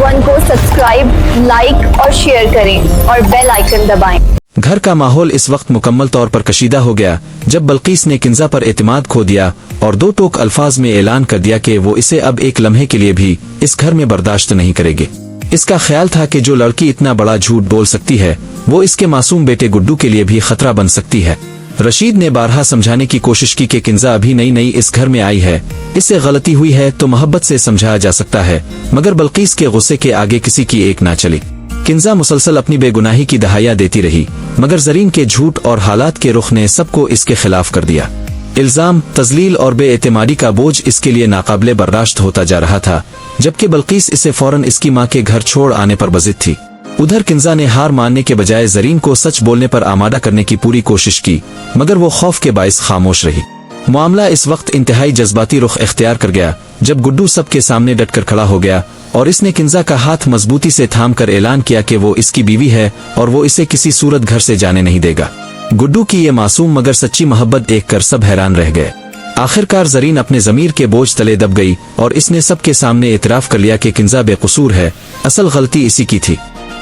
One को subscribe, like और share करें और बेल आइकन दबाएं। घर का माहौल इस वक्त मुकम्मल तौर पर कशीदा हो गया जब बल्कीस ने किंजा पर एतमाद खो दिया और दो टोक अल्फाज में ऐलान कर दिया कि वो इसे अब एक लम्हे के लिए भी इस घर में बर्दाश्त नहीं करेगी। इसका ख्याल था कि जो लड़की इतना बड़ा झूठ बोल सकती है वो इसके मासूम बेटे गुड्डू के लिए भी खतरा बन सकती है। रशीद ने बारहा समझाने की कोशिश की कि किंजा अभी नई नई इस घर में आई है, इससे गलती हुई है तो मोहब्बत से समझाया जा सकता है, मगर बल्कीस के गुस्से के आगे किसी की एक ना चली। किंजा मुसलसल अपनी बेगुनाही की दहाइयाँ देती रही, मगर जरीन के झूठ और हालात के रुख ने सबको इसके खिलाफ कर दिया। इल्जाम, तजलील और बेएतमादी का बोझ इसके लिए नाकाबिले बर्दाश्त होता जा रहा था, जबकि बल्कीस इसे फौरन इसकी माँ के घर छोड़ आने पर बजिद थी। उधर किंजा ने हार मानने के बजाय जरीन को सच बोलने पर आमादा करने की पूरी कोशिश की, मगर वो खौफ के बाइस खामोश रही। मामला इस वक्त इंतहाई जज्बाती रुख इख्तियार कर गया जब गुड्डू सबके सामने डटकर खड़ा हो गया और इसने किंजा का हाथ मजबूती से थाम कर ऐलान किया कि वो इसकी बीवी है और वो इसे किसी सूरत घर से जाने नहीं देगा। गुड्डू की ये मासूम मगर सच्ची मोहब्बत देखकर सब हैरान रह गए। आखिरकार जरीन अपने जमीर के बोझ तले दब गई और इसने सबके सामने इतराफ कर लिया कि किंजा बेकसूर है, असल गलती इसी की थी।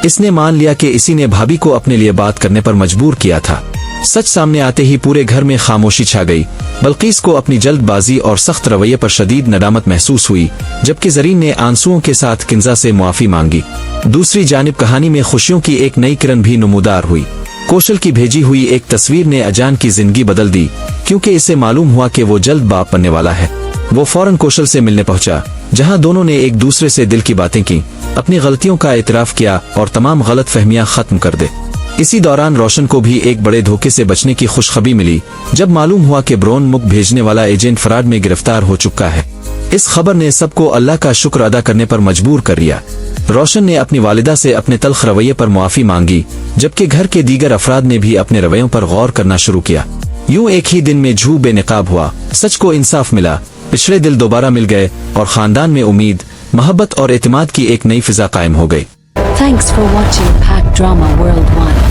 इसने मान लिया कि इसी ने भाभी को अपने लिए बात करने पर मजबूर किया था। सच सामने आते ही पूरे घर में खामोशी छा गई। बल्कीस को अपनी जल्दबाजी और सख्त रवैये पर शदीद नदामत महसूस हुई, जबकि जरीन ने आंसुओं के साथ किंजा से मुआफी मांगी। दूसरी जानिब कहानी में खुशियों की एक नई किरण भी नमूदार हुई। कौशल की भेजी हुई एक तस्वीर ने अजान की जिंदगी बदल दी, क्योंकि इसे मालूम हुआ कि वो जल्द बाप बनने वाला है। वो फौरन कौशल से मिलने पहुंचा, जहां दोनों ने एक दूसरे से दिल की बातें की, अपनी गलतियों का एतराफ किया और तमाम गलत फहमियां खत्म कर दे। इसी दौरान रोशन को भी एक बड़े धोखे से बचने की खुशखबरी मिली जब मालूम हुआ कि ब्रोन मुक भेजने वाला एजेंट फराड में गिरफ्तार हो चुका है। इस खबर ने सबको अल्लाह का शुक्र अदा करने पर मजबूर कर दिया। रोशन ने अपनी वालिदा से अपने तल्ख रवैये पर मुआफी मांगी, जबकि घर के दीगर अफराद ने भी अपने रवैयों पर गौर करना शुरू किया। यूं एक ही दिन में झूठ बेनकाब हुआ, सच को इंसाफ मिला, पिछले दिल दोबारा मिल गए और खानदान में उम्मीद, मोहब्बत और एतमाद की एक नई फिजा कायम हो गई। Thanks for watching Pack Drama World 1.